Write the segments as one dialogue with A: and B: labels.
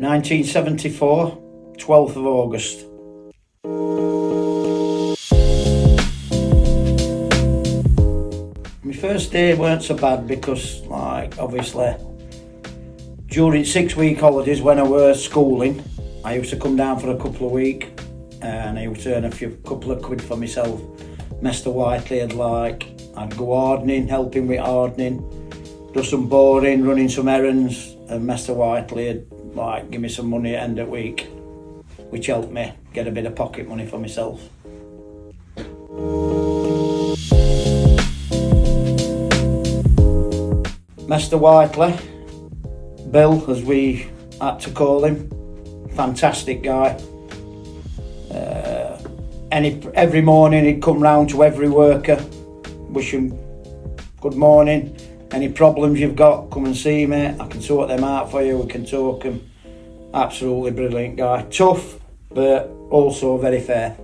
A: 1974, 12th of August. My first day weren't so bad because, obviously, during 6-week holidays when I was schooling, I used to come down for a couple of weeks and I used to earn couple of quid for myself. Mr. Whiteley I'd go hardening, helping with hardening, do some boring, running some errands, and Mr. Whiteley would give me some money at the end of the week, which helped me get a bit of pocket money for myself. Mr. Whiteley, Bill as we had to call him, fantastic guy. Every morning he'd come round to every worker, wish him good morning. Any problems you've got, come and see me. I can sort them out for you. We can talk them. Absolutely brilliant guy. Tough, but also very fair.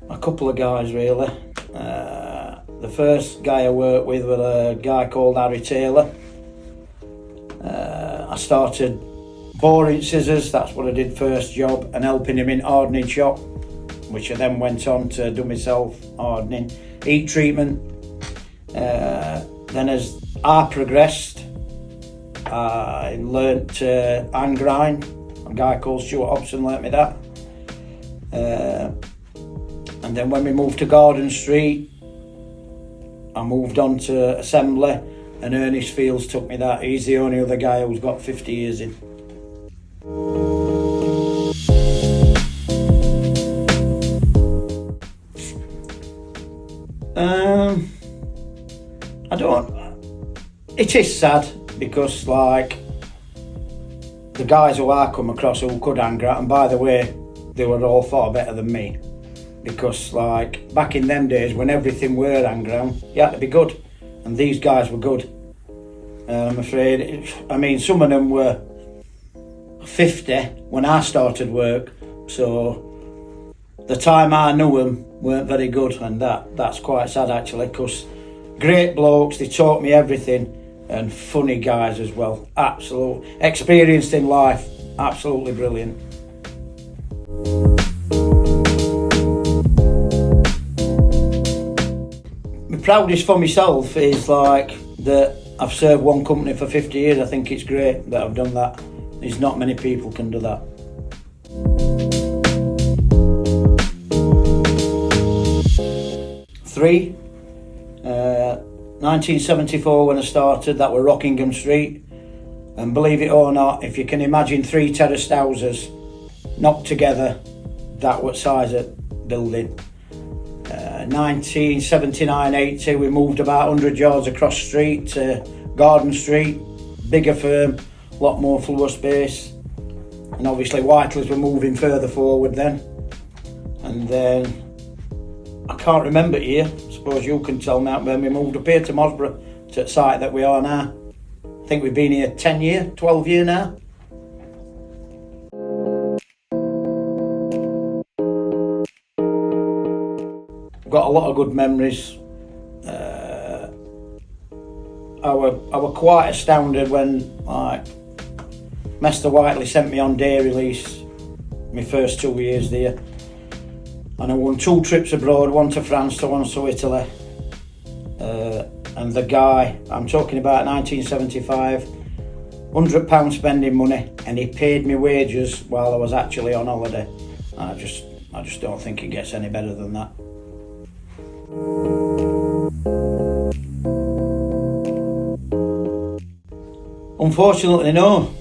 A: A couple of guys really. The first guy I worked with was a guy called Harry Taylor. I started boring scissors, that's what I did first job, and helping him in hardening shop, which I then went on to do myself hardening, heat treatment. Then as I progressed, I learnt to hand grind. A guy called Stuart Hobson learnt me that. And then when we moved to Garden Street, I moved on to assembly, and Ernest Fields took me that. He's the only other guy who's got 50 years in. It is sad because the guys who I come across who could hand grind, and by the way, they were all far better than me, because back in them days when everything were hand ground, you had to be good, and these guys were good. I'm afraid, some of them were 50 when I started work, so the time I knew them weren't very good, and that's quite sad actually, because great blokes, they taught me everything, and funny guys as well, absolute, experienced in life, absolutely brilliant. My proudest for myself is that I've served one company for 50 years. I think it's great that I've done that. There's not many people can do that. Three. 1974 when I started, that were Rockingham Street, and believe it or not, if you can imagine 3 terraced houses knocked together, that was size of building. 1979-80 we moved about 100 yards across street to Garden Street, bigger firm, a lot more floor space, and obviously Whiteley's were moving further forward then. And then I can't remember here, I suppose you can tell me, when we moved up here to Mosborough, to the site that we are now. I think we've been here 12 years now. Got a lot of good memories. I were quite astounded when Mr. Whiteley sent me on day release, my first 2 years there. And I won 2 trips abroad, one to France, one to Italy. And the guy, I'm talking about 1975, £100 spending money, and he paid me wages while I was actually on holiday. I just don't think it gets any better than that. Unfortunately, no.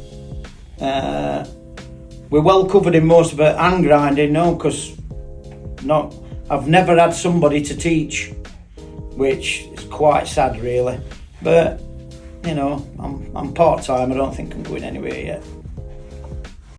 A: We're well covered in most of it hand grinding, no, because I've never had somebody to teach, which is quite sad really. But I'm part-time, I don't think I'm going anywhere yet.